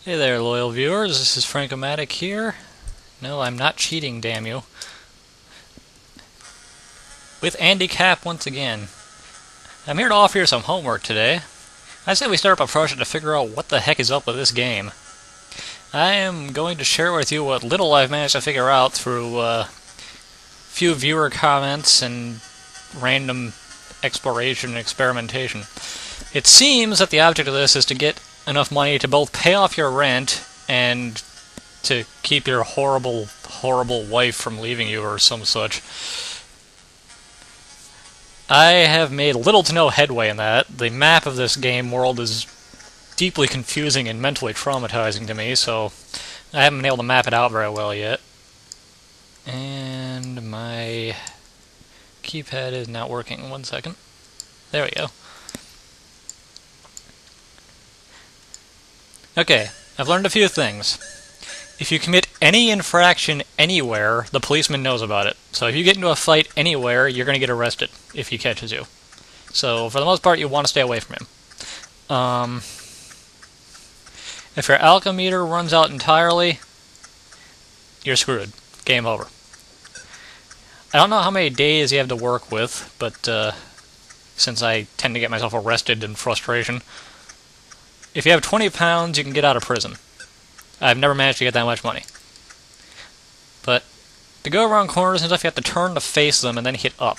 Hey there, loyal viewers. This is Frank-O-Matic here. No, I'm not cheating, damn you. With Andy Capp once again. I'm here to offer you some homework today. I say we start up a project to figure out what the heck is up with this game. I am going to share with you what little I've managed to figure out through few viewer comments and random exploration and experimentation. It seems that the object of this is to get enough money to both pay off your rent and to keep your horrible, horrible wife from leaving you or some such. I have made little to no headway in that. The map of this game world is deeply confusing and mentally traumatizing to me, so I haven't been able to map it out very well yet. And my keypad is not working. 1 second. There we go. Okay, I've learned a few things. If you commit any infraction anywhere, the policeman knows about it. So if you get into a fight anywhere, you're going to get arrested if he catches you. So for the most part, you want to stay away from him. If your alcometer runs out entirely, you're screwed. Game over. I don't know how many days you have to work with, but since I tend to get myself arrested in frustration, if you have 20 pounds, you can get out of prison. I've never managed to get that much money. But to go around corners and stuff, you have to turn to face them and then hit up.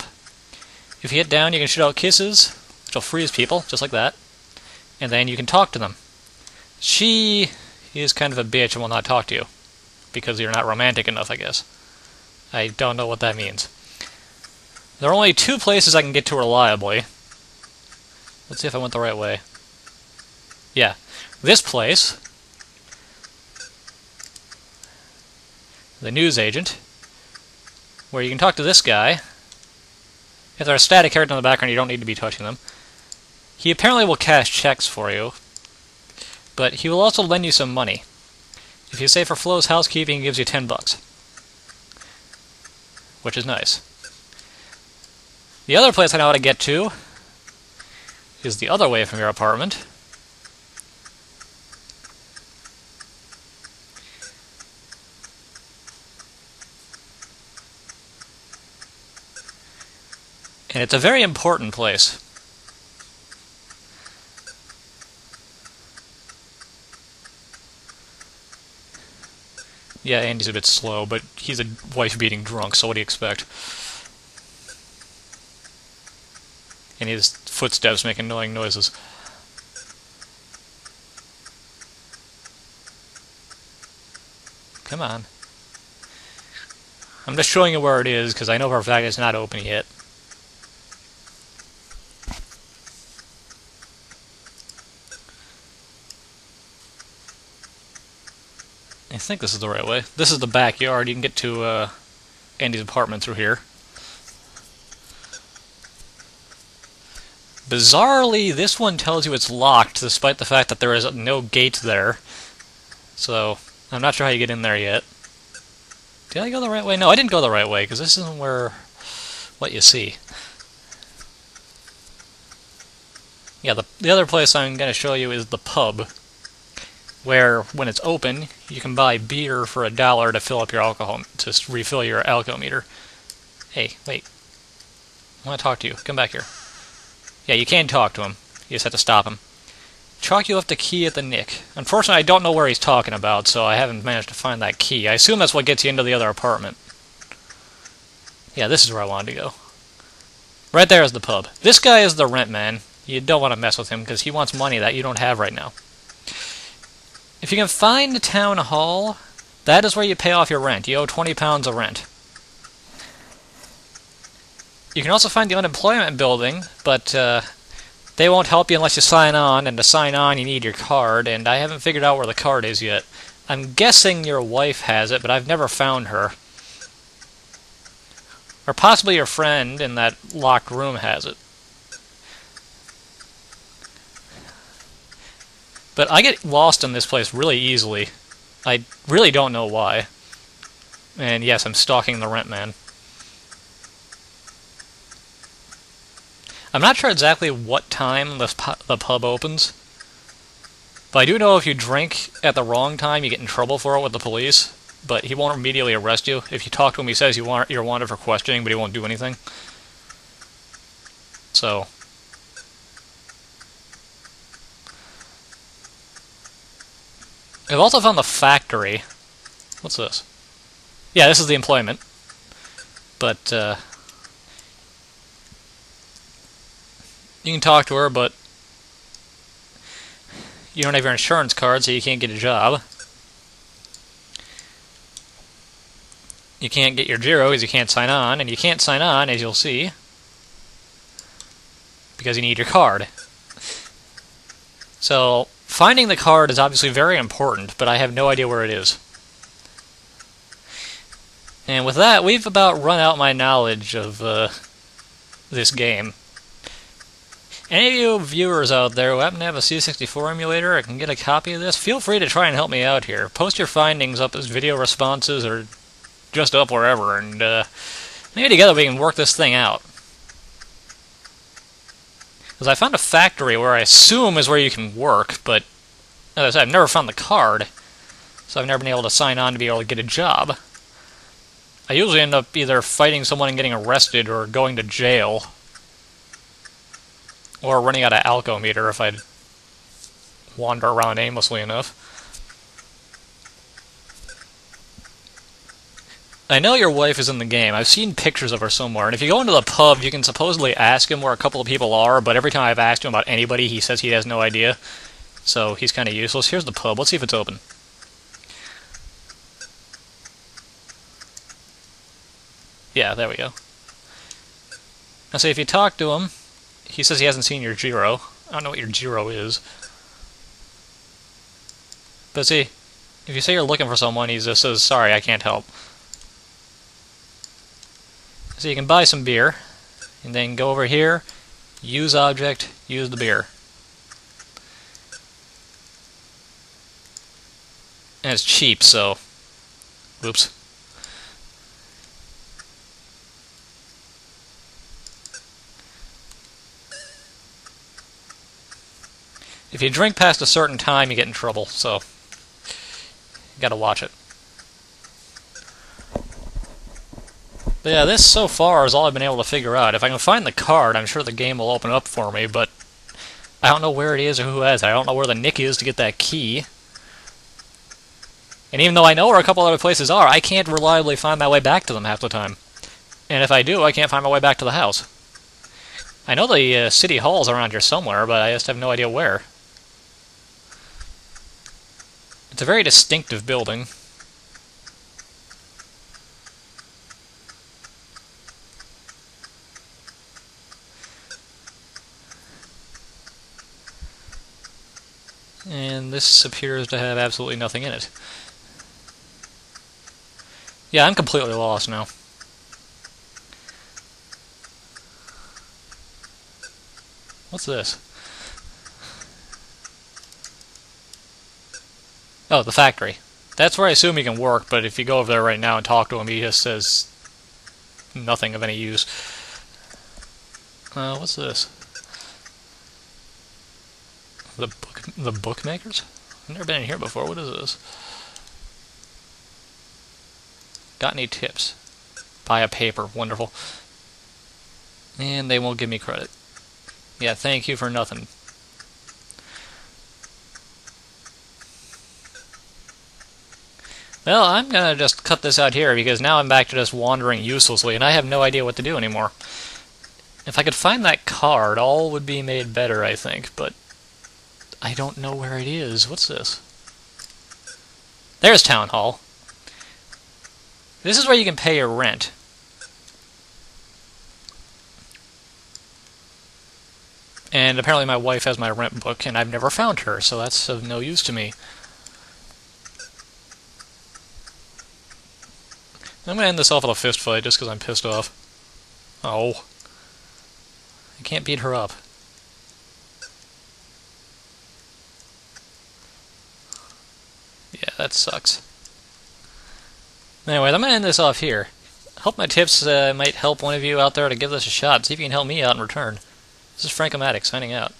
If you hit down, you can shoot out kisses, which will freeze people, just like that. And then you can talk to them. She is kind of a bitch and will not talk to you, because you're not romantic enough, I guess. I don't know what that means. There are only two places I can get to reliably. Let's see if I went the right way. Yeah, this place, the news agent, where you can talk to this guy. If there's a static character in the background, you don't need to be touching them. He apparently will cash checks for you, but he will also lend you some money. If you say for Flo's housekeeping, he gives you 10 bucks, which is nice. The other place I know how to get to is the other way from your apartment. And it's a very important place. Yeah, Andy's a bit slow, but he's a wife-beating drunk, so what do you expect? And his footsteps make annoying noises. Come on. I'm just showing you where it is, because I know for a fact it's not open yet. I think this is the right way. This is the backyard. You can get to Andy's apartment through here. Bizarrely, this one tells you it's locked, despite the fact that there is no gate there. So, I'm not sure how you get in there yet. Did I go the right way? No, I didn't go the right way, because this isn't what you see. Yeah, the other place I'm going to show you is the pub, where, when it's open, you can buy beer for $1 to fill up your alcohol, to refill your alcometer. Hey, wait. I want to talk to you. Come back here. Yeah, you can talk to him. You just have to stop him. Chalky left a key at the Nick. Unfortunately, I don't know where he's talking about, so I haven't managed to find that key. I assume that's what gets you into the other apartment. Yeah, this is where I wanted to go. Right there is the pub. This guy is the rent man. You don't want to mess with him, because he wants money that you don't have right now. If you can find the town hall, that is where you pay off your rent. You owe 20 pounds of rent. You can also find the unemployment building, but they won't help you unless you sign on, and to sign on you need your card, and I haven't figured out where the card is yet. I'm guessing your wife has it, but I've never found her. Or possibly your friend in that locked room has it. But I get lost in this place really easily. I really don't know why. And yes, I'm stalking the rent man. I'm not sure exactly what time the pub opens. But I do know if you drink at the wrong time, you get in trouble for it with the police. But he won't immediately arrest you. If you talk to him, he says you're wanted for questioning, but he won't do anything. So... I've also found the factory. What's this? Yeah, this is the employment. But, you can talk to her, but you don't have your insurance card, so you can't get a job. You can't get your Giro because you can't sign on, and you can't sign on, as you'll see, because you need your card. So, finding the card is obviously very important, but I have no idea where it is. And with that, we've about run out my knowledge of this game. Any of you viewers out there who happen to have a C64 emulator or can get a copy of this, feel free to try and help me out here. Post your findings up as video responses or just up wherever, and maybe together we can work this thing out. Because I found a factory where I assume is where you can work, but as I said, I've never found the card, so I've never been able to sign on to be able to get a job. I usually end up either fighting someone and getting arrested or going to jail. Or running out of alco meter if I wander around aimlessly enough. I know your wife is in the game. I've seen pictures of her somewhere. And if you go into the pub, you can supposedly ask him where a couple of people are, but every time I've asked him about anybody, he says he has no idea. So he's kind of useless. Here's the pub. Let's see if it's open. Yeah, there we go. Now, see, if you talk to him, he says he hasn't seen your Giro. I don't know what your Giro is. But see, if you say you're looking for someone, he just says, sorry, I can't help. So you can buy some beer, and then go over here, use object, use the beer. And it's cheap, so... Whoops. If you drink past a certain time, you get in trouble, so you gotta watch it. But yeah, this so far is all I've been able to figure out. If I can find the card, I'm sure the game will open up for me, but I don't know where it is or who has it. I don't know where the nick is to get that key. And even though I know where a couple other places are, I can't reliably find my way back to them half the time. And if I do, I can't find my way back to the house. I know the city hall's around here somewhere, but I just have no idea where. It's a very distinctive building. And this appears to have absolutely nothing in it. Yeah, I'm completely lost now. What's this? Oh, the factory. That's where I assume he can work, but if you go over there right now and talk to him, he just says nothing of any use. What's this? The bookmakers? I've never been in here before. What is this? Got any tips? Buy a paper. Wonderful. And they won't give me credit. Yeah, thank you for nothing. Well, I'm gonna just cut this out here because now I'm back to just wandering uselessly and I have no idea what to do anymore. If I could find that card, all would be made better, I think, but I don't know where it is. What's this? There's Town Hall. This is where you can pay your rent. And apparently my wife has my rent book, and I've never found her, so that's of no use to me. I'm going to end this off with a fist fight just because I'm pissed off. Oh. I can't beat her up. Yeah, that sucks. Anyway, I'm going to end this off here. Hope my tips might help one of you out there to give this a shot. See if you can help me out in return. This is Frank-O-Matic signing out.